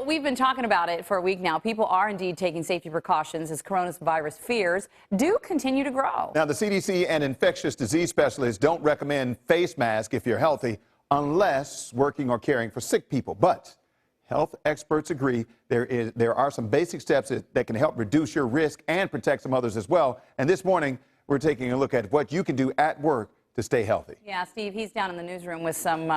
know, we've been talking about it for a week now. People are indeed taking safety precautions as coronavirus fears do continue to grow. Now, the CDC and infectious disease specialists don't recommend face masks if you're healthy unless working or caring for sick people. But health experts agree there are some basic steps that can help reduce your risk and protect some others as well. And this morning, we're taking a look at what you can do at work to stay healthy. Yeah, Steve, he's down in the newsroom with some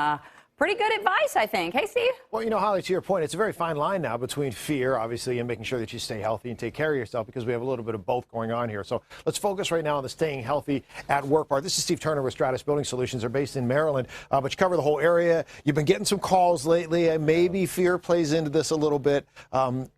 pretty good advice, I think. Hey, Steve? Well, you know, Holly, to your point, it's a very fine line now between fear, obviously, and making sure that you stay healthy and take care of yourself, because we have a little bit of both going on here. So let's focus right now on the staying healthy at work part. This is Steve Turner with Stratus Building Solutions. They're based in Maryland, but you cover the whole area. You've been getting some calls lately, and maybe fear plays into this a little bit.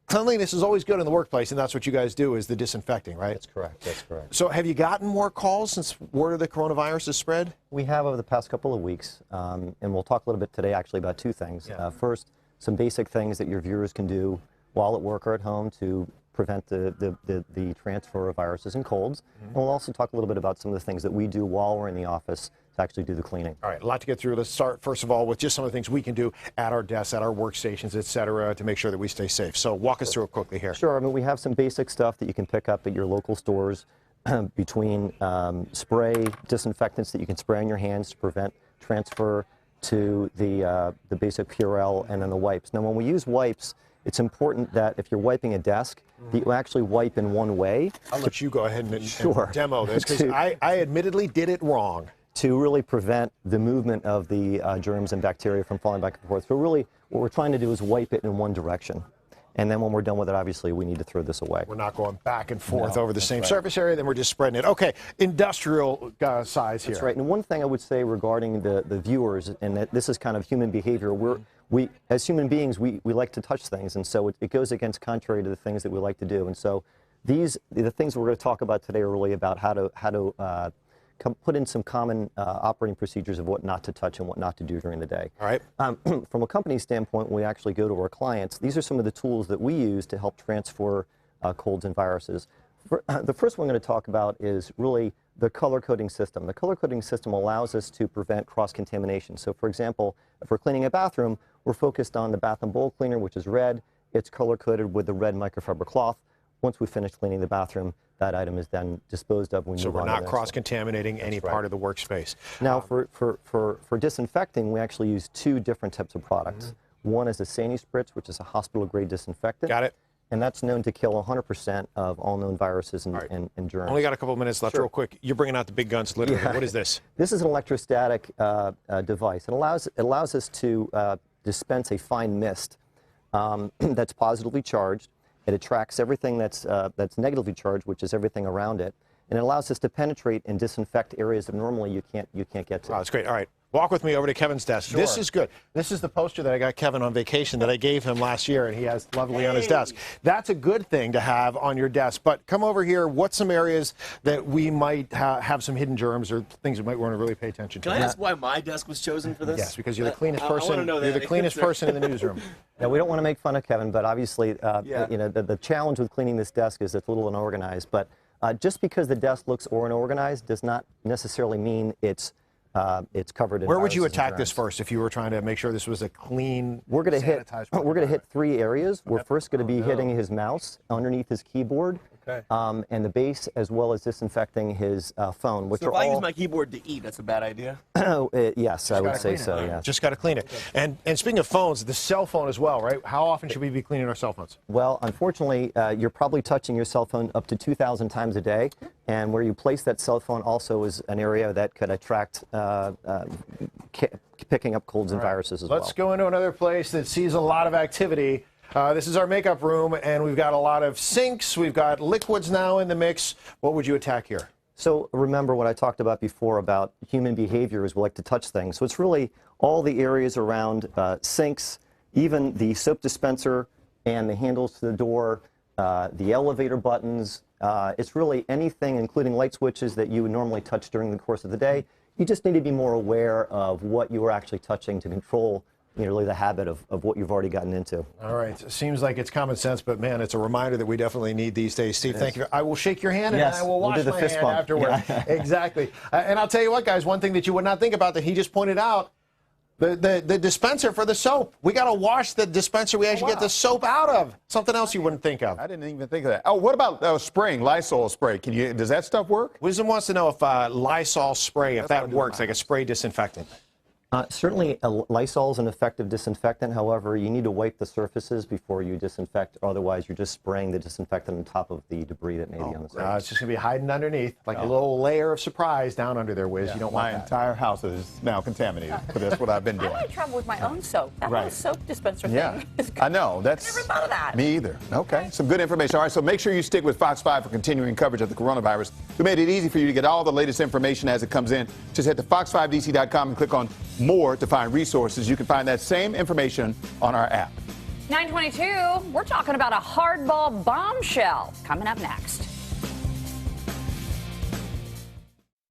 Cleanliness is always good in the workplace, and that's what you guys do, is the disinfecting, right? That's correct. That's correct. So have you gotten more calls since word of the coronavirus has spread? We have over the past couple of weeks, and we'll talk a little bit today actually about two things. Yeah. First, some basic things that your viewers can do while at work or at home to prevent the transfer of viruses and colds. And we'll also talk a little bit about some of the things that we do while we're in the office to actually do the cleaning. All right, a lot to get through. Let's start, first of all, with just some of the things we can do at our desks, at our workstations, et cetera, to make sure that we stay safe. So walk us through it quickly here. Sure. I mean, we have some basic stuff that you can pick up at your local stores between spray disinfectants that you can spray on your hands to prevent transfer, to the basic Purell, and then the wipes. Now, when we use wipes, it's important that if you're wiping a desk, that you actually wipe in one way. I'll let you go ahead and Sure. demo this, because I admittedly did it wrong. To really prevent the movement of the germs and bacteria from falling back and forth. So really, what we're trying to do is wipe it in one direction. And then when we're done with it, obviously, we need to throw this away. We're not going back and forth over the same right. surface area, then we're just spreading it. Okay, industrial size here. That's right. And one thing I would say regarding the viewers, and that this is kind of human behavior, we as human beings, we like to touch things, and so it goes against contrary to the things that we like to do. And so the things we're going to talk about today are really about how to put in some common operating procedures of what not to touch and what not to do during the day. All right. From a company standpoint, when we actually go to our clients, these are some of the tools that we use to help transfer colds and viruses. The first one I'm going to talk about is really the color coding system. The color coding system allows us to prevent cross-contamination. So, for example, if we're cleaning a bathroom, we're focused on the bath and bowl cleaner, which is red. It's color-coded with the red microfiber cloth. Once we finish cleaning the bathroom, that item is then disposed of. So we're not cross-contaminating any part of the workspace. Now, for disinfecting, we actually use two different types of products. One is a Sandy-Spritz, which is a hospital-grade disinfectant. Got it. And that's known to kill 100% of all known viruses and germs. Only got a couple of minutes left. Sure. Real quick. You're bringing out the big guns, literally. Yeah. What is this? This is an electrostatic device. It allows us to dispense a fine mist that's positively charged. It attracts everything that's negatively charged, which is everything around it, and it allows us to penetrate and disinfect areas that normally you can't get to. Oh, that's great. All right. Walk with me over to Kevin's desk. Sure. This is good. This is the poster that I got Kevin on vacation that I gave him last year, and he has lovely on his desk. That's a good thing to have on your desk. But come over here. What's some areas that we might have some hidden germs or things we might want to really pay attention to? Can I ask why my desk was chosen for this? Yes, because you're the cleanest person. You're the cleanest person in the newsroom. Now, we don't want to make fun of Kevin, but obviously, you know, the challenge with cleaning this desk is it's a little unorganized. But just because the desk looks unorganized does not necessarily mean it's covered in. Where would you attack this first if you were trying to make sure this was a clean, We're going to hit three areas. Okay. We're first going to be hitting his mouse underneath his keyboard, and the base, as well as disinfecting his phone. Which so if I use my keyboard to eat, that's a bad idea? Yes, I would say so. Yeah. Just got to clean it. And speaking of phones, the cell phone as well, right? How often should we be cleaning our cell phones? Well, unfortunately, you're probably touching your cell phone up to 2,000 times a day, and where you place that cell phone also is an area that could attract picking up colds and viruses as well. Let's go into another place that sees a lot of activity. This is our makeup room, and we've got a lot of sinks. We've got liquids now in the mix. What would you attack here? So remember what I talked about before about human behavior is we like to touch things. So it's really all the areas around sinks, even the soap dispenser and the handles to the door, the elevator buttons. It's really anything, including light switches, that you would normally touch during the course of the day. You just need to be more aware of what you are actually touching to control really the habit of what you've already gotten into. All right. It seems like it's common sense, but man, it's a reminder that we definitely need these days. Steve, thank you. I will shake your hand, and I will wash my hand afterward. Yeah. Exactly. And I'll tell you what, guys, one thing that you would not think about that he just pointed out, The dispenser for the soap. We got to wash the dispenser we actually get the soap out of. Something else you wouldn't think of. I didn't even think of that. Oh, what about spraying, Lysol spray? Does that stuff work? Wisdom wants to know if Lysol spray, if that works, like a spray disinfectant. Certainly, Lysol is an effective disinfectant. However, you need to wipe the surfaces before you disinfect. Otherwise, you're just spraying the disinfectant on top of the debris that may be on the surface. It's just going to be hiding underneath, like a little layer of surprise down under there, Wiz. You don't want My that. entire house is now contaminated, but that's what I've been doing. I had trouble with my own soap. That whole soap dispenser thing is good. I know. I never thought of that. Me either. Okay, some good information. All right, so make sure you stick with Fox 5 for continuing coverage of the coronavirus. We made it easy for you to get all the latest information as it comes in. Just head to fox5dc.com and click on More to find resources. You can find that same information on our app. 922, we're talking about a hardball bombshell coming up next.